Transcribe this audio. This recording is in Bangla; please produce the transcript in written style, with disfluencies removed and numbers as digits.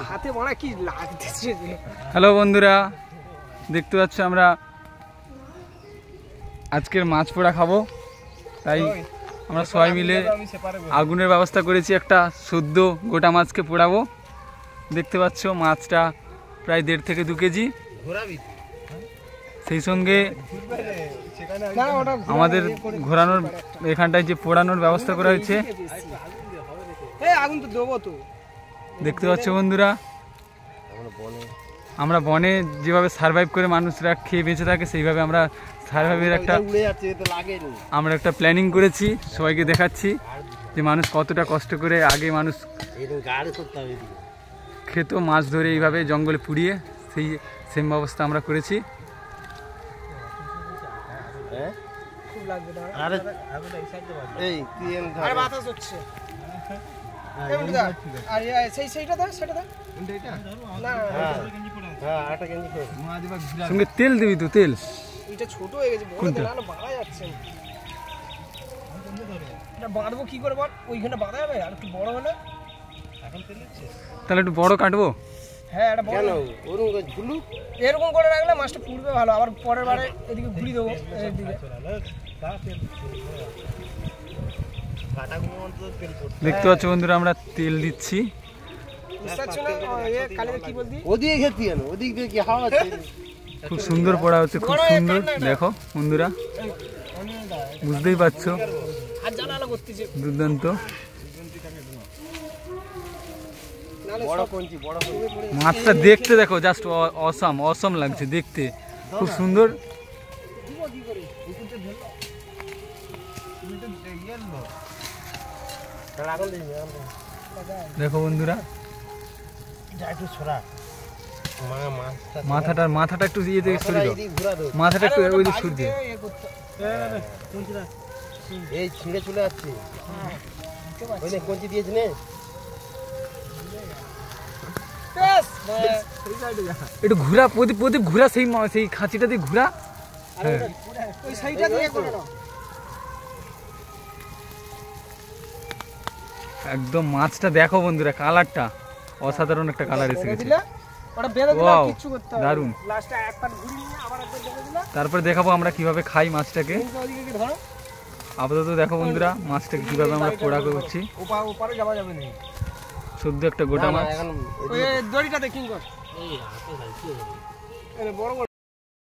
হাতে মনে কি লাগতেছে। হ্যালো বন্ধুরা, দেখতে পাচ্ছ আমরা আজকের মাছ পোড়া খাবো, তাই আমরা সবাই মিলে আগুনের ব্যবস্থা করেছি। একটা শুদ্ধ গোটা মাছকে পোড়াবো। দেখতে পাচ্ছ মাছটা প্রায় 1.5 থেকে 2 কেজি। সেই সঙ্গে আমাদের ঘোরানোর এখানটায় যে পোড়ানোর ব্যবস্থা করা হয়েছে দেখতে পাচ্ছ বন্ধুরা। আমরা বনে যেভাবে সার্ভাইভ করে মানুষরা খেয়ে বেঁচে থাকে, সেইভাবে আমরা সার্ভাইভের আমরা একটা প্ল্যানিং করেছি। সবাইকে দেখাচ্ছি যে মানুষ কতটা কষ্ট করে আগে মানুষ খেত মাছ ধরে এইভাবে জঙ্গলে পুড়িয়ে, সেই সেম ব্যবস্থা আমরা করেছি। সঙ্গে তেল দিবি তো, তেল ছোট হয়ে গেছে, বাঁধবো কি করে বল? ওইখানে বাঁধা যাবে আর একটু বড় হলে, তাহলে একটু বড় কাটবো। হ্যাঁ এটা বড় এরকম করে রাখলে মাছটা পুড়বে ভালো। আবার পরের বারে এদিকে ঘুরি দেবো এদিকে। দেখতে পাচ্ছ বন্ধুরা, আমরা তেল দিচ্ছি। খুব সুন্দর পোড়া হচ্ছে, খুব সুন্দর। দেখো বন্ধুরা, বুঝতেই পারছো, দুর্দান্ত। মাছটা দেখতে দেখো, জাস্ট অসাম অসাম লাগছে দেখতে, খুব সুন্দর। দেখো বন্ধুরা, মাথাটা একটু ইয়ে থেকে সরিয়ে দাও, মাথাটা একটু ওই দিকে সরিয়ে দাও। এই ছিঁড়ে চলে যাচ্ছে, কঞ্চি দিয়েছে না, একটু ঘুরা প্রদীপ ঘুরা, সেই খাঁচিটা দিয়ে ঘুরা। একদম মাছটা দেখো বন্ধুরা, কালারটা অসাধারণ একটা কালার এসে গেছে। দারুন। তারপরে দেখাবো আমরা কিভাবে খাই মাছটাকে। আপাতত দেখো বন্ধুরা, মাছটাকে কিভাবে আমরা পোড়া করছি। শুদ্ধ একটা গোটা মাছ।